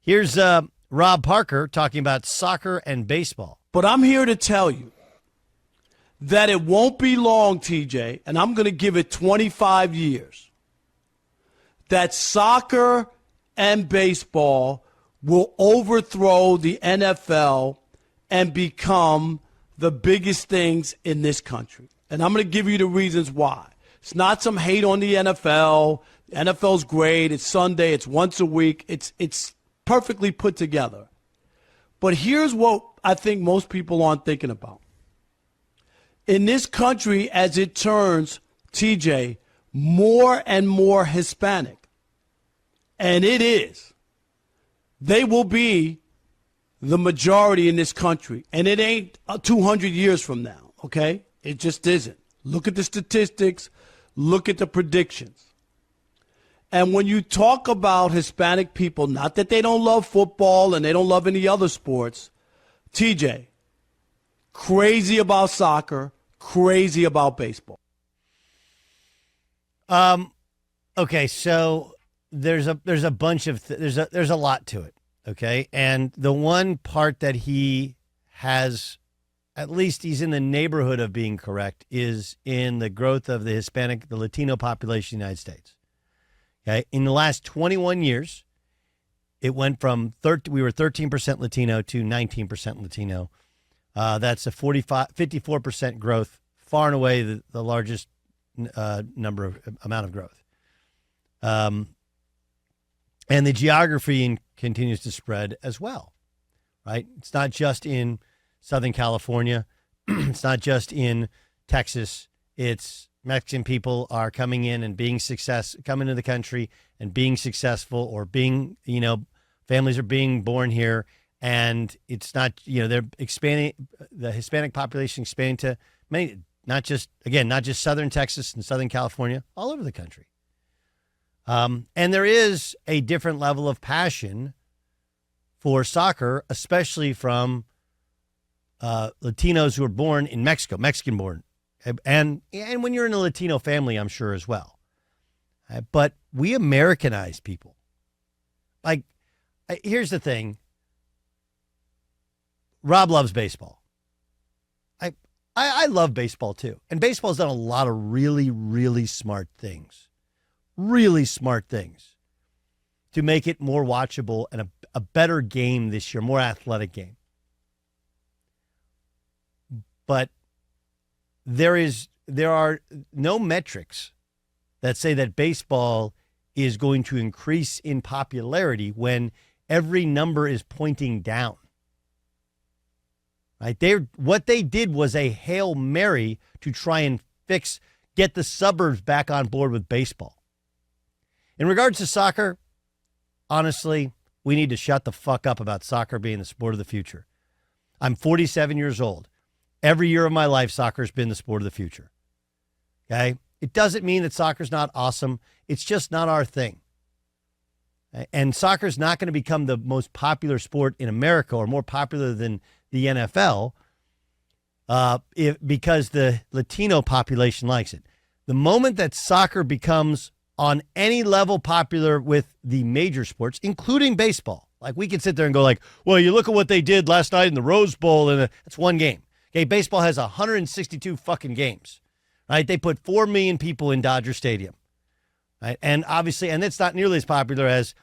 Here's Rob Parker talking about soccer and baseball. But I'm here to tell you that it won't be long, TJ, and I'm going to give it 25 years, that soccer and baseball will overthrow the NFL and become the biggest things in this country. And I'm going to give you the reasons why. It's not some hate on the NFL. The NFL's great. It's Sunday. It's once a week. It's perfectly put together. But here's what I think most people aren't thinking about. In this country, as it turns, TJ, more and more Hispanic, and it is, they will be the majority in this country. And it ain't 200 years from now, okay? It just isn't. Look at the statistics. Look at the predictions. And when you talk about Hispanic people, not that they don't love football and they don't love any other sports, TJ, crazy about soccer, crazy about baseball. Okay, so there's a bunch of there's a lot to it. Okay, and the one part that he has, at least he's in the neighborhood of being correct, is in the growth of the Hispanic, the Latino population in the United States. Okay, in the last 21 years, it went from we were 13% Latino to 19% Latino. That's a 54% growth, far and away the largest amount of growth. And the geography continues to spread as well, right? It's not just in Southern California. It's not just in Texas. It's Mexican people are coming in and coming to the country and being successful, or being, families are being born here. And it's not, they're expanding, the Hispanic population expanding to many, not just Southern Texas and Southern California, all over the country. And there is a different level of passion for soccer, especially from Latinos who are born in Mexico, Mexican born. And when you're in a Latino family, I'm sure as well. But we Americanize people. Like, here's the thing. Rob loves baseball. I love baseball too. And baseball's done a lot of really, really smart things. Really smart things to make it more watchable and a better game this year, more athletic game. But there are no metrics that say that baseball is going to increase in popularity when every number is pointing down. Right? What they did was a Hail Mary to try and get the suburbs back on board with baseball. In regards to soccer, honestly, we need to shut the fuck up about soccer being the sport of the future. I'm 47 years old. Every year of my life, soccer's been the sport of the future. Okay? It doesn't mean that soccer's not awesome. It's just not our thing. And soccer's not going to become the most popular sport in America, or more popular than the NFL, because the Latino population likes it. The moment that soccer becomes on any level popular with the major sports, including baseball, like, we can sit there and go like, well, you look at what they did last night in the Rose Bowl, and that's one game. Okay, baseball has 162 fucking games, right? They put 4 million people in Dodger Stadium, right? And obviously, and it's not nearly as popular as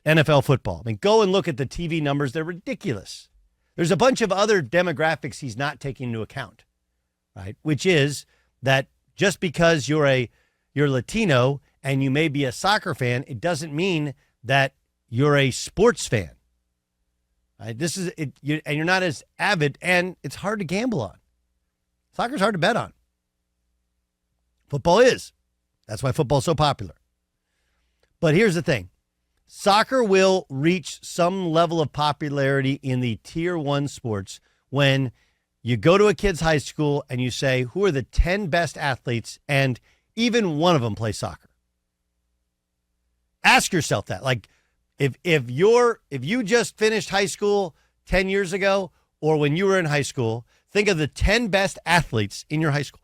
NFL football. I mean, go and look at the TV numbers. They're ridiculous. There's a bunch of other demographics he's not taking into account, right? Which is that just because you're Latino and you may be a soccer fan, it doesn't mean that you're a sports fan. Right? This is it, and you're not as avid, and it's hard to gamble on. Soccer's hard to bet on. Football is. That's why football's so popular. But here's the thing. Soccer will reach some level of popularity in the tier 1 sports when you go to a kid's high school and you say, who are the 10 best athletes, and even one of them plays soccer. Ask yourself that. Like, if you just finished high school 10 years ago, or when you were in high school, think of the 10 best athletes in your high school.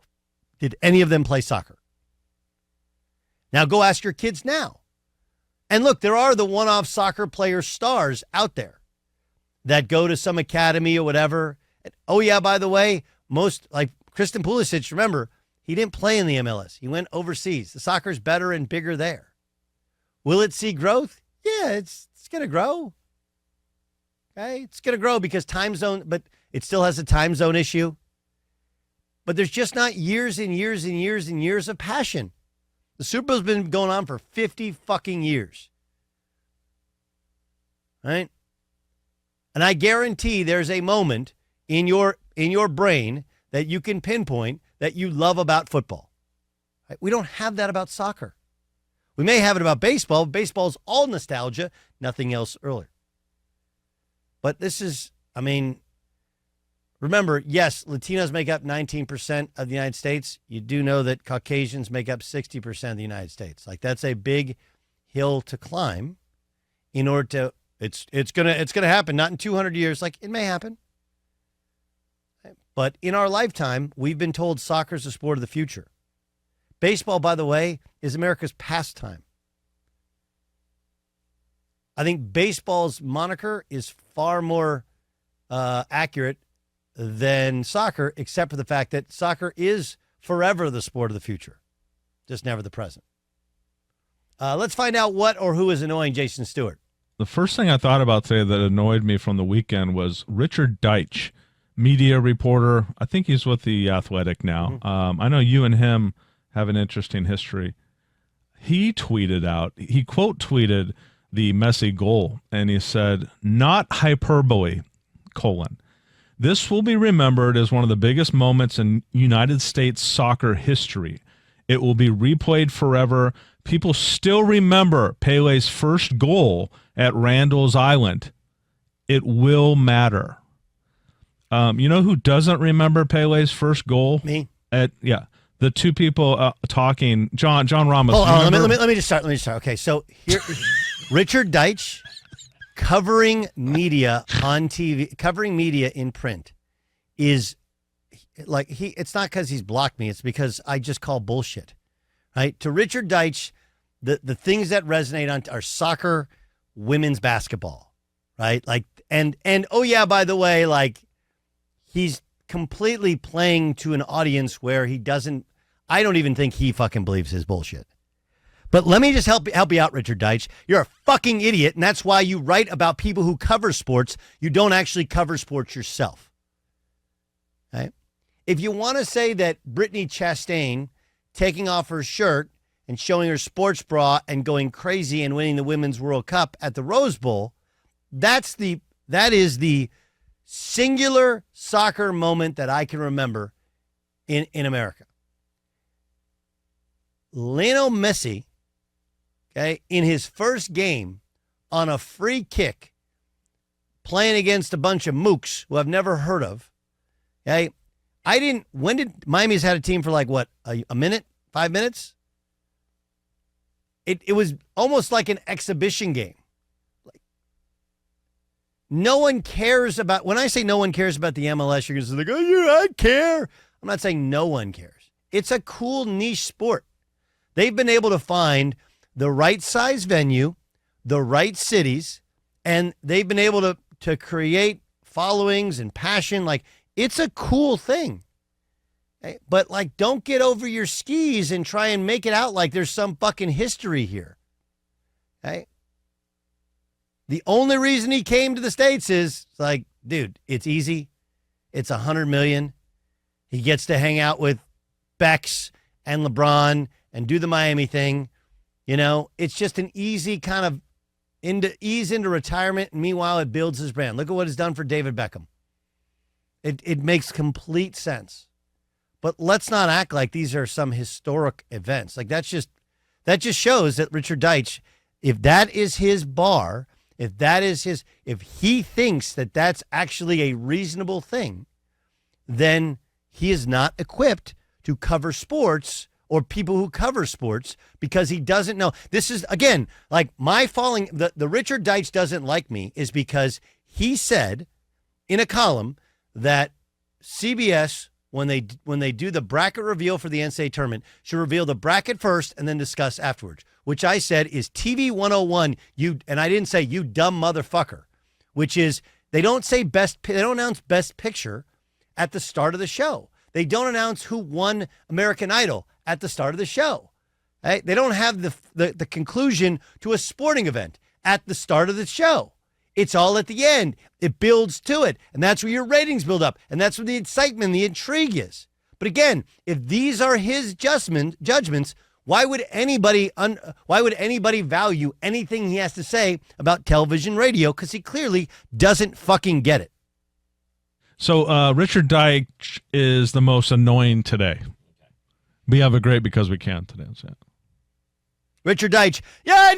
Did any of them play soccer? Now go ask your kids now. And look, there are the one-off soccer player stars out there that go to some academy or whatever. And, oh, yeah, by the way, most, like Kristen Pulisic, remember, he didn't play in the MLS. He went overseas. The soccer's better and bigger there. Will it see growth? Yeah, it's going to grow. Okay, it's going to grow because time zone, but it still has a time zone issue. But there's just not years and years and years and years of passion. The Super Bowl's been going on for 50 fucking years. Right? And I guarantee there's a moment in your brain that you can pinpoint that you love about football. Right? We don't have that about soccer. We may have it about baseball. Baseball's all nostalgia, nothing else earlier. But this is, I mean, remember, yes, Latinos make up 19% of the United States. You do know that Caucasians make up 60% of the United States. Like, that's a big hill to climb in order to, it's gonna happen, not in 200 years. Like, it may happen. But in our lifetime, we've been told soccer is the sport of the future. Baseball, by the way, is America's pastime. I think baseball's moniker is far more accurate than soccer, except for the fact that soccer is forever the sport of the future, just never the present. Let's find out what or who is annoying Jason Stewart. The first thing I thought about today that annoyed me from the weekend was Richard Deitsch, media reporter. I think he's with The Athletic now. I know you and him have an interesting history. He quote tweeted the Messi goal, and he said, "Not hyperbole, : this will be remembered as one of the biggest moments in United States soccer history. It will be replayed forever. People still remember Pele's first goal at Randall's Island. It will matter." You know who doesn't remember Pele's first goal? Me. The two people talking. John Ramos. Oh, let me just start. Okay, so here, Richard Deitsch covering media on TV, covering media in print, is like it's not because he's blocked me. It's because I just call bullshit. Right? To Richard Deitsch, the things that resonate on are soccer, women's basketball, right? Like and oh yeah, by the way, like he's completely playing to an audience where he doesn't. I don't even think he fucking believes his bullshit. But let me just help you out, Richard Deitsch. You're a fucking idiot, and that's why you write about people who cover sports. You don't actually cover sports yourself. Right? If you want to say that Brittany Chastain taking off her shirt and showing her sports bra and going crazy and winning the Women's World Cup at the Rose Bowl, that is the singular soccer moment that I can remember in America. Lionel Messi, okay, in his first game on a free kick, playing against a bunch of mooks who I've never heard of. Okay, when did Miami's had a team for like what, a minute, 5 minutes? It was almost like an exhibition game. Like, no one cares about, when I say no one cares about the MLS, you're going to say like, oh yeah, I care. I'm not saying no one cares. It's a cool niche sport. They've been able to find the right size venue, the right cities, and they've been able to create followings and passion. Like, it's a cool thing. Okay? But, like, don't get over your skis and try and make it out like there's some fucking history here. Okay? The only reason he came to the States is, like, dude, it's easy. It's $100 million. He gets to hang out with Bex and LeBron and do the Miami thing. You know, it's just an easy kind of ease into retirement. And meanwhile, it builds his brand. Look at what it's done for David Beckham. It makes complete sense. But let's not act like these are some historic events. Like that just shows that Richard Deitsch, if that is his bar, if he thinks that that's actually a reasonable thing, then he is not equipped to cover sports or people who cover sports because he doesn't know. This is, again, like the Richard Deitsch doesn't like me is because he said in a column that CBS when they do the bracket reveal for the NCAA tournament should reveal the bracket first and then discuss afterwards, which I said is TV 101. And I didn't say you dumb motherfucker, which is they don't announce best picture at the start of the show. They don't announce who won American Idol at the start of the show. Right? They don't have the conclusion to a sporting event at the start of the show. It's all at the end. It builds to it. And that's where your ratings build up. And that's where the excitement, the intrigue is. But again, if these are his judgments, why would anybody value anything he has to say about television, radio? Because he clearly doesn't fucking get it. So Richard Deitsch is the most annoying today. We have a great because we can today. Richard Deitsch. Yeah.